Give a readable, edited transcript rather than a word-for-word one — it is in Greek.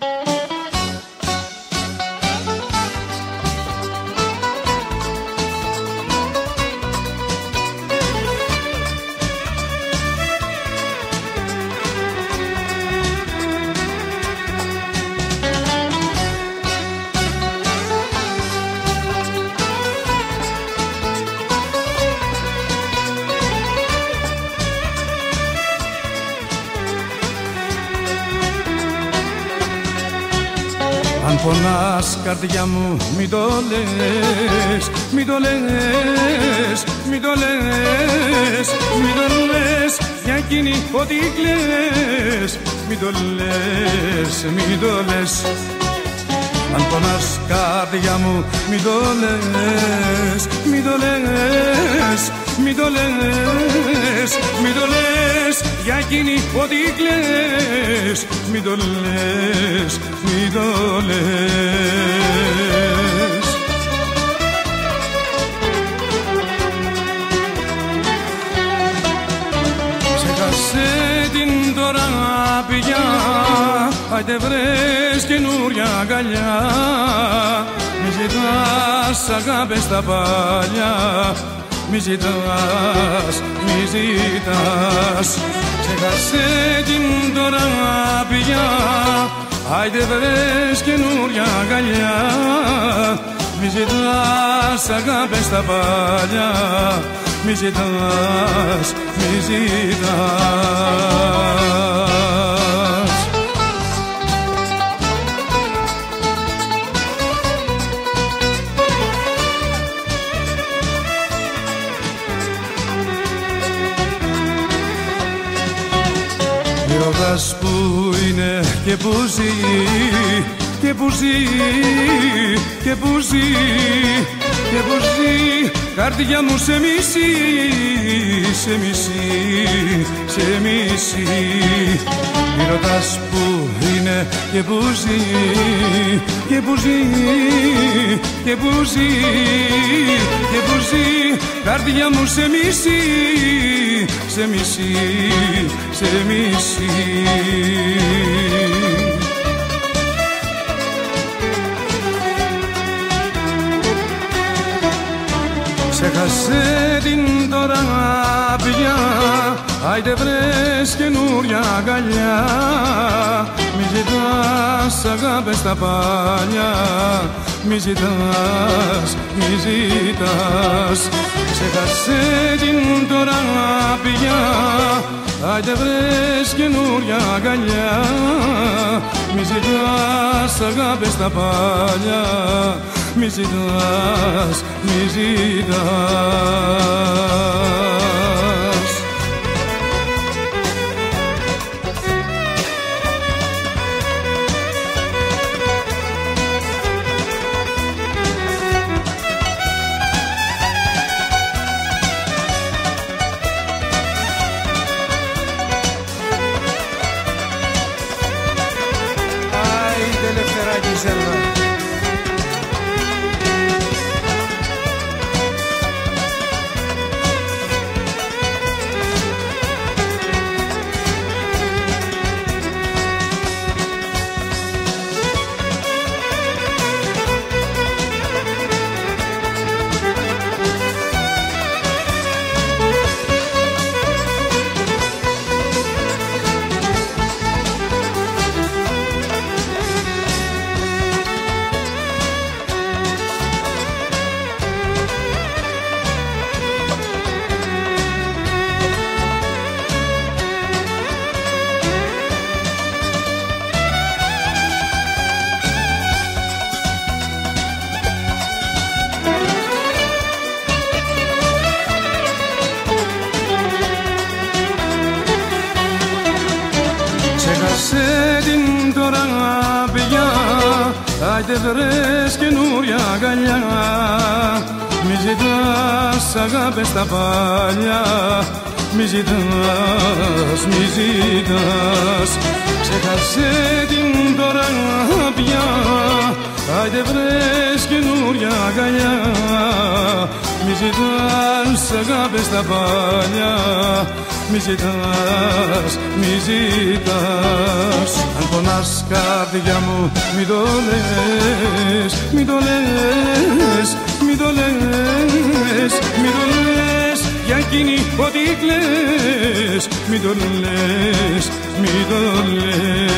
Αν πονάς καρδιά μου μην το λες, μην το λες, μην το λες, μην το λες για εκείνη ό,τι κλαις, μην το λες, μην το λες. Αν πονάς καρδιά μου μην το λες, μην το λες, μην το λες, μην το λες για εκείνη ό,τι κλαις, μην το λες, μην το λες. Ξέχασε την τώρα πια, άιτε βρες καινούρια αγκαλιά, μη ζητάς αγάπες τα παλιά, μη ζητάς, μη ζητάς. Ξέχασε την τώρα πια, άιτε βρες καινούρια αγκαλιά, μη ζητάς αγάπες τα παλιά, μη ζητάς, μη ζητάς. Μη ρωτάς που είναι και που ζει, και που ζει, και που ζει, και που ζει, καρδιά μου σε μισεί, σε μισεί, σε μισεί. Μη ρωτάς που είναι και που ζει, και που ζει, και που ζει, και που ζει, καρδιά μου σε μισεί, σε μισεί, σε μισεί. Ξέχασε την τώρα πια, άιτε βρες καινούρια αγκαλιά, μη ζητάς αγάπες τα παλιά, μη ζητάς, μη ζητάς. Ξέχασε την τώρα πια, άιτε βρες καινούρια αγκαλιά, μη ζητάς αγάπες τα παλιά, μη ζητάς, μη ζητάς. Άιντε ελευθεράκι Σέρβα. Ξέχασε την τώρα πια, άιτε βρες καινούρια αγκαλιά, μη ζητάς αγάπες τα παλιά, μη ζητάς, μη ζητάς. Ξέχασε την τώρα πια, άιτε βρες καινούρια αγκαλιά, μη ζητάς αγάπες τα παλιά, μη ζητάς, μη ζητάς. Αν πονάς καρδιά μου, μη το λες, μη το λες, μη το λες, μη το λες, για εκείνη ό,τι κλαις, μη το λες, μη το λες.